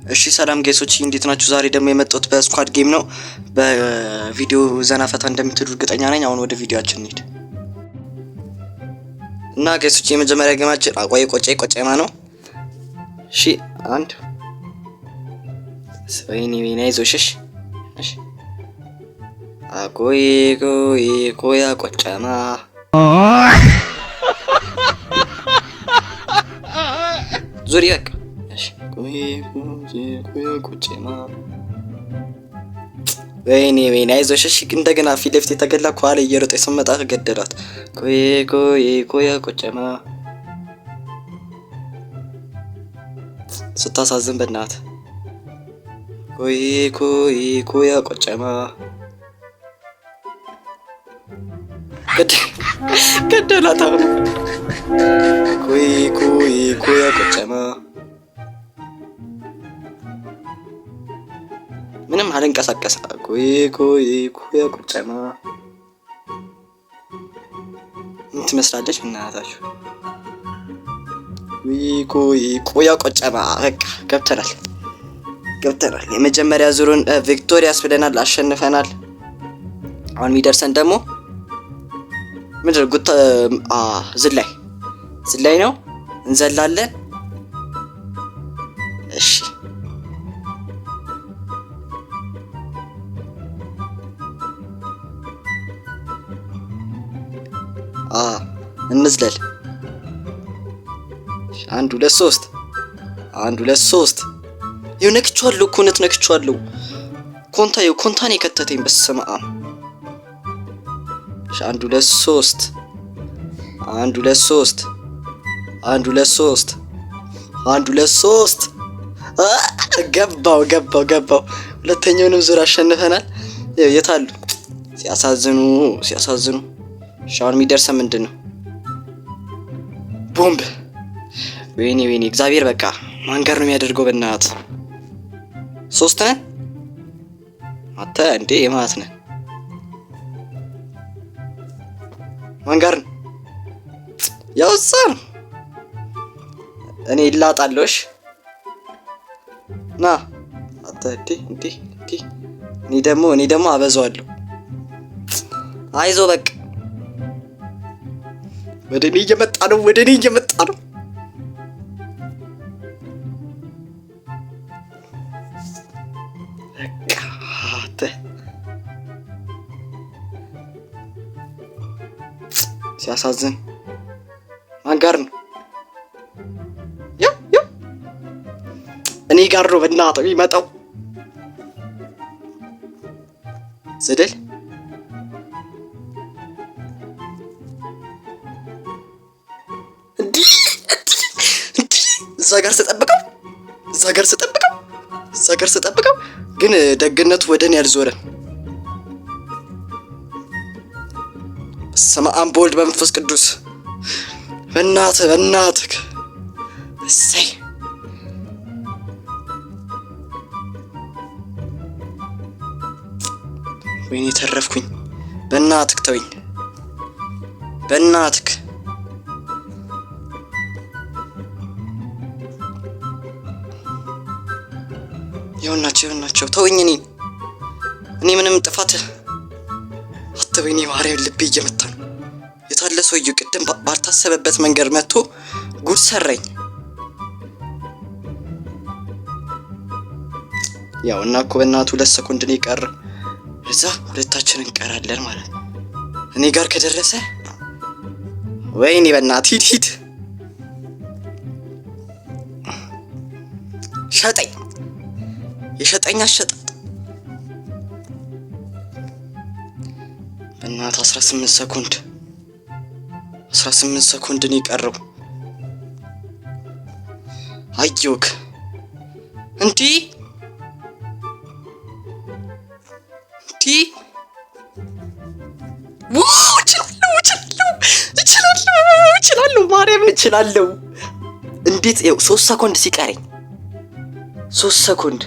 እሺ ሰላም ጋይሶች እንዴት ናችሁ? ዛሬ ደግሞ የመጣሁት በስኳድ ጌም ነው። በቪዲዮ ዘና ፈታ እንደምትሉ እርግጠኛ ነኝ። አሁን ወደ ቪዲዮአችን እንሂድ እና ጋይሶች የመጀመሪያ ጌማችን አቆይ ቆጨማ ነው። እሺ አንድ ወይኔ አይዞሽ። እሺ አቆይ ቆጨማ ዙሪያ እሺ ቆጨማ ወይኔ አይዞሽ። እሺ እንደገና ፊት ለፊት የተገላ ኳለ እየሮጠ ሰመጣ ገደላት። ቆይ ቆጨማ ስታሳዝን በእናት ቆይ ቆጨማ ገደላት። ቆይ ቆጨማ ምንም አልንቀሳቀስ። ቆይ ቆጨማ ምን ትመስላለች እናታችሁ? ቆይ ቆጨማ በቃ ገብተናል። የመጀመሪያ ዙሩን ቪክቶሪያስ ብለናል፣ አሸንፈናል። አሁን የሚደርሰን ደግሞ ምንድነው? ዝላይ ነው። እንዘላለን። እሺ እንዝለል። 1 2 3 ይኸው ነክቼዋለሁ እኮ ነክቼዋለሁ። ኮንታን የከተተኝ በስመ አብ። 1 2 3 ገባው። ሁለተኛውንም ዙር አሸንፈናል። የታሉ ሲያሳዝኑ። ሻውን የሚደርሰ ምንድነው? ቦምብ። ወይኔ እግዚአብሔር በቃ ማንገር ነው የሚያደርገው። በእናት 3 ነን አተ እንዴ የማት ነን ማንገር ያውሳ እኔ ይላጣለሽ ና አተ እንዴ እኔ ደግሞ አበዛዋለሁ። አይዞ በቃ ወደ እኔ እየመጣ ነው። ሲያሳዝን ማንጋር ነው። እኔ ጋር ነው በእናትህ የሚመጣው። ስድል እዛ ጋር ስጠብቀው ግን ደግነቱ ወደኔ ያልዞረን። በስመ አብ ወወልድ በመንፈስ ቅዱስ። በእናትህ እሰይ ወይኔ ተረፍኩኝ። በእናትህ ተወኝ። በእናትህ ይሁናቸው ተወኝ። እኔ ምንም ጥፋት አትበይኝ። ማርያም ልቤ እየመታ ነው። የታለ ሰውዬው ቅድም ባልታሰበበት መንገድ መጥቶ ጉድ ሰራኝ። ያው እና እኮ በእናቱ 2 ሰኮንድ ነው የቀረው። እዛ ሁለታችን እንቀራለን ማለት ነው። እኔ ጋር ከደረሰ ወይኔ በእናት ሂድ ሸጠኝ። የሸጠኝ አሸጣጥ በእናት 18 ሰኮንድ ነው የቀረው። አየውክ እንዲ እችላለሁ ማርያምን እችላለሁ። እንዴት 3 ሰኮንድ ሲቀረኝ 3 ሰኮንድ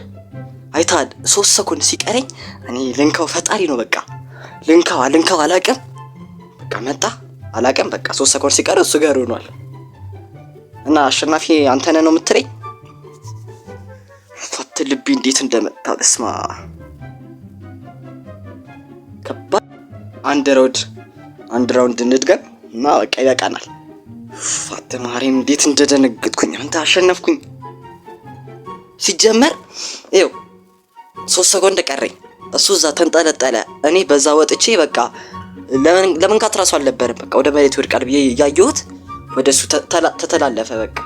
አይታል 3 ሰኮንድ ሲቀረኝ እኔ ልንካው ፈጣሪ ነው በቃ ልንካው አላቀም በቃ መጣ አላቀም በቃ 3 ሰኮንድ ሲቀር እሱ ጋር ሆኗል። እና አሸናፊ አንተ ነህ ነው የምትለኝ? ፈታ ልቤ እንዴት እንደመጣ በስማ ከባድ። አንድ ራውንድ እንድገም እና በቃ ይበቃናል። ፋተማሪም እንዴት እንደደነገጥኩኝ አንተ አሸነፍኩኝ። ሲጀመር ይኸው 3 ሰኮንድ ቀረኝ። እሱ እዛ ተንጠለጠለ፣ እኔ በዛ ወጥቼ በቃ ለምን ካትራሱ አልነበረም። በቃ ወደ መሬት ወድቃል ብዬ ያየሁት ወደሱ ተተላለፈ። በቃ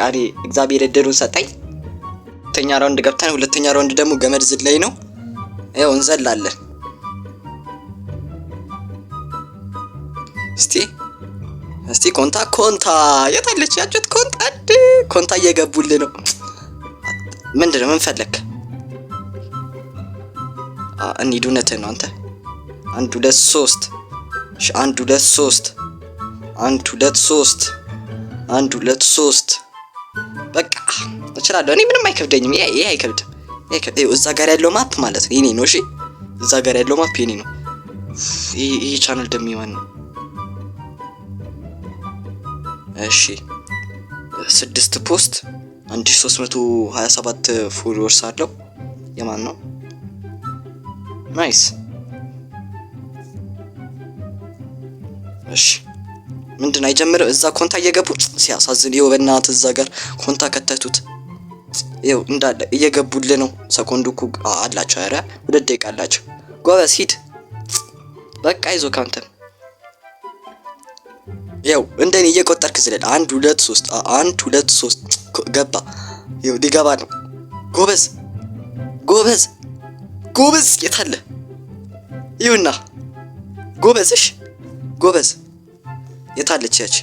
እኔ እግዚአብሔር እድሉን ሰጠኝ። ሁለተኛ ራውንድ ገብተን ሁለተኛ ራውንድ ደግሞ ገመድ ዝላይ ነው። ይኸው እንዘላለን። እስቲ ኮንታ የታለች ያጩት ኮንታ እየገቡልህ ነው። ምንድነው ምን ፈለክ? እንሂድ። እውነትህን ነው አንተ። 1 2 3 1 2 3 1 2 3 1 2 3 በቃ እችላለሁ እኔ ምንም አይከብደኝም። ይሄ አይከብድም። እዛ ጋር ያለው ማፕ ማለት ነው የኔ ነው። እሺ እዛ ጋር ያለው ማፕ የኔ ነው። ይሄ ቻናል ደሚዋን ነው። እሺ 6 ፖስት 1327 ፎሎወርስ አለው። የማን ነው? ናይስ። እሺ ምንድን አይጀምርም። እዛ ኮንታ እየገቡ ሲያሳዝን። ይኸው በእናትህ እዛ ጋር ኮንታ ከተቱት። ይኸው እንዳለ እየገቡልህ ነው። ሰኮንዱ እኮ አላቸው። ኧረ 2 ደቂቃ አላቸው። ጎበዝ ሂድ በቃ ይዞ ካንተም ይኸው እንደኔ እየቆጠርክ ዝለል። 1 2 3 1 2 3 ገባ። ይኸው ሊገባ ነው። ጎበዝ የታለ? ይሁና ጎበዝሽ ጎበዝ የታለች ያቺ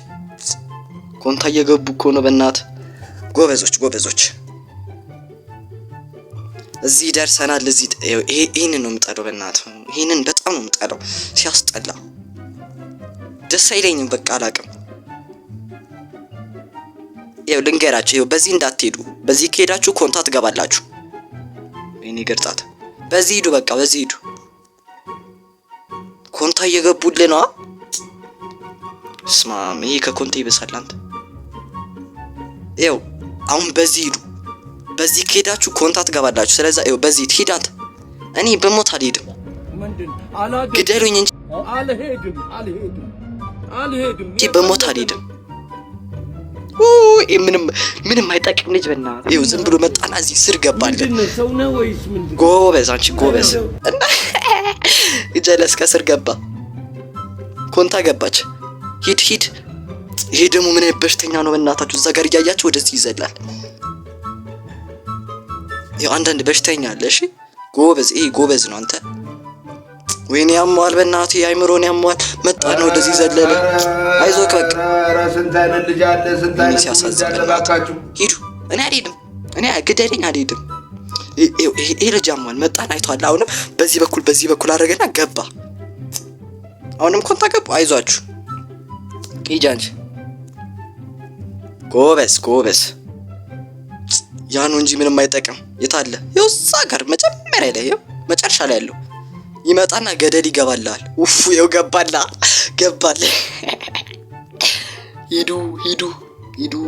ኮንታ እየገቡ እኮ ነው። በእናት ጎበዞች እዚህ ደርሰናል። እዚህ ይሄንን ነው የምጠላው። በእናት ይሄንን በጣም ነው የምጠላው። ሲያስጠላ ደስ አይለኝም። በቃ አላቅም። ይኸው ልንገራችሁ፣ ይኸው በዚህ እንዳትሄዱ። በዚህ ከሄዳችሁ ኮንታ ትገባላችሁ። እኔ ገርጣት በዚህ ሂዱ። በቃ በዚህ ሂዱ። ኮንታ እየገቡልህ ነው። ስማም ይሄ ከኮንታ ይበሳል። አንተ ይኸው አሁን በዚህ ሂዱ። በዚህ ከሄዳችሁ ኮንታ ትገባላችሁ። ስለዚህ ይኸው በዚህ ሂድ። አንተ እኔ በሞት አልሄድም። ግደሉኝ እንጂ አልሄድም። በሞት አልሄድም። ምንም አይጠቅም ልጅ በእናትህ። ይኸው ዝም ብሎ መጣና እዚህ ስር ገባልን። ጎበዝ አንቺ ጎበዝ። ጀለስ ከስር ገባ። ኮንታ ገባች። ሂድ። ይሄ ደግሞ ምን በሽተኛ ነው በእናታችሁ። እዛ ጋር እያያችሁ ወደዚህ ይዘላል። ይኸው አንዳንድ በሽተኛ አለ። እሺ ጎበዝ፣ ይሄ ጎበዝ ነው። አንተ ወይኔ ያሟል በእናትህ፣ አይምሮን ያሟል። መጣ ነው ወደዚህ ዘለለ። አይዞህ በቃ ስንት አይነት ልጅ አለ። ስንት አይነት ሲያሳዝን። ሂዱ። እኔ አልሄድም። እኔ ግደለኝ አልሄድም። ይሄ ልጅ ያሟል። መጣን አይቷል። አሁንም በዚህ በኩል አደረገና ገባ። አሁንም ኮንታ ገቡ። አይዟችሁ ሂጃንጅ ጎበዝ ያ ነው እንጂ ምንም አይጠቅም። የታለ? ይኸው እዛ ጋር መጀመሪያ ላይ ይኸው መጨረሻ ላይ ያለው ይመጣና ገደል ይገባላል። ኡፍ ይኸው ገባላ። ሂዱ።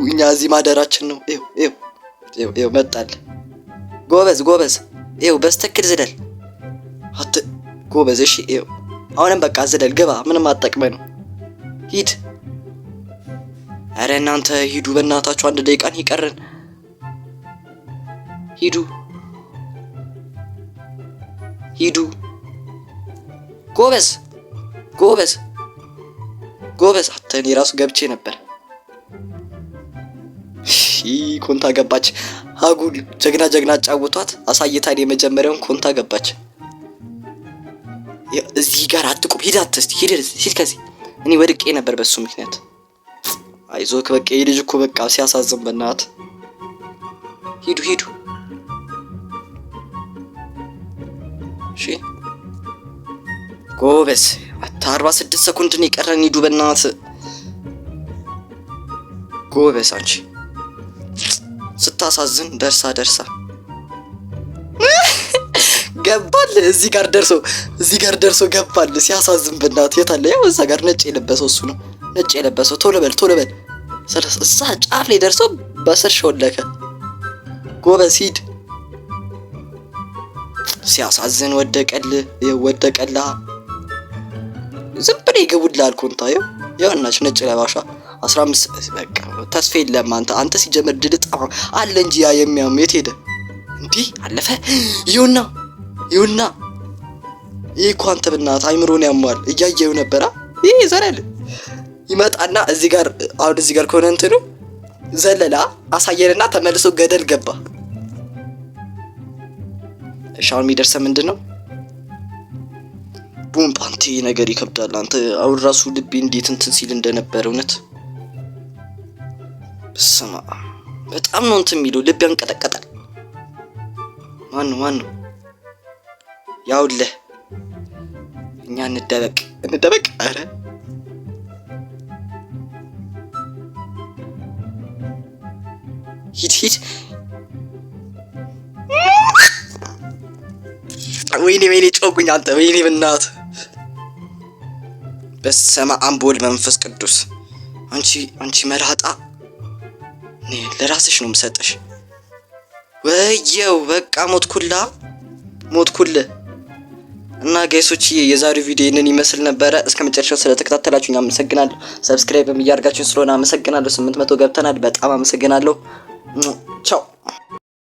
እኛ እዚህ ማደራችን ነው። ይኸው መጣል። ጎበዝ ይኸው በስተክል ዝለል። አት ጎበዝ። እሺ ይኸው አሁንም በቃ ዝለል፣ ግባ። ምንም አጠቅመ ነው። ሂድ። አረ እናንተ ሂዱ በእናታችሁ። 1 ደቂቃ ነው ይቀረን። ሂዱ። ጎበዝ። አተን የራሱ ገብቼ ነበር። ኮንታ ገባች። አጉል ጀግና አጫውቷት አሳይታን የመጀመሪያውን ኮንታ ገባች። እዚህ ጋር አትቁም። ሂድ ከዚህ። እኔ ወድቄ ነበር በሱ ምክንያት። አይዞክ በቃ የልጅ እኮ በቃ ሲያሳዝን በእናት። ሂዱ። እሺ ጎበዝ። 46 ሰኮንድ ነው የቀረን። ሂዱ በእናት። ጎበዝ አንቺ ስታሳዝን። ደርሳ ገባል። እዚህ ጋር ደርሶ ገባል። ሲያሳዝን በእናት። የታለ? ያው እዛ ጋር ነጭ የለበሰው እሱ ነው። ነጭ የለበሰው ቶሎ በል። እዛ ጫፍ ላይ ደርሶ በስር ሾለከ። ጎበዝ ሂድ። ሲያሳዝን ወደቀላ። ዝም ብለህ ይገቡልሃል ኮንታየው ያናች ነጭ ለባሻ 15 በቃ ተስፋ የለም። አንተ ሲጀመር ድልጣ አለ እንጂ ያ የሚያም የት ሄደ? እንዲህ አለፈ። ይሁንና ይሄ እኮ አንተ በእናትህ አይምሮን ያሟል። እያየው ነበራ። ይሄ ዘረል ይመጣና እዚህ ጋር ከሆነ እንትኑ ዘለላ አሳየንና ተመልሶ ገደል ገባ። እሺ አሁን የሚደርሰው ምንድነው? ቡም ፓንቲ ነገር ይከብዳል። አንተ አሁን ራሱ ልቤ እንዴት እንትን ሲል እንደነበር እውነት በስማ በጣም ነው እንትን የሚለው ልብ ያንቀጠቀጣል። ማን ነው? ያውልህ እኛ እንደበቅ። አረ ሂድ። ወይኔ ጮኩኝ አንተ። ወይኔ በእናትህ በስመ አብ ወወልድ መንፈስ ቅዱስ። አንቺ መላጣ ለራስሽ ነው የምሰጥሽ። ወየው በቃ ሞትኩል። እና ጋይሶች የዛሬው ቪዲዮ ይሄንን ይመስል ነበረ። እስከ መጨረሻው ስለተከታተላችሁኝ አመሰግናለሁ። ሰብስክራይብ እያደረጋችሁኝ ስለሆነ አመሰግናለሁ። 800 ገብተናል። በጣም አመሰግናለሁ። ቻው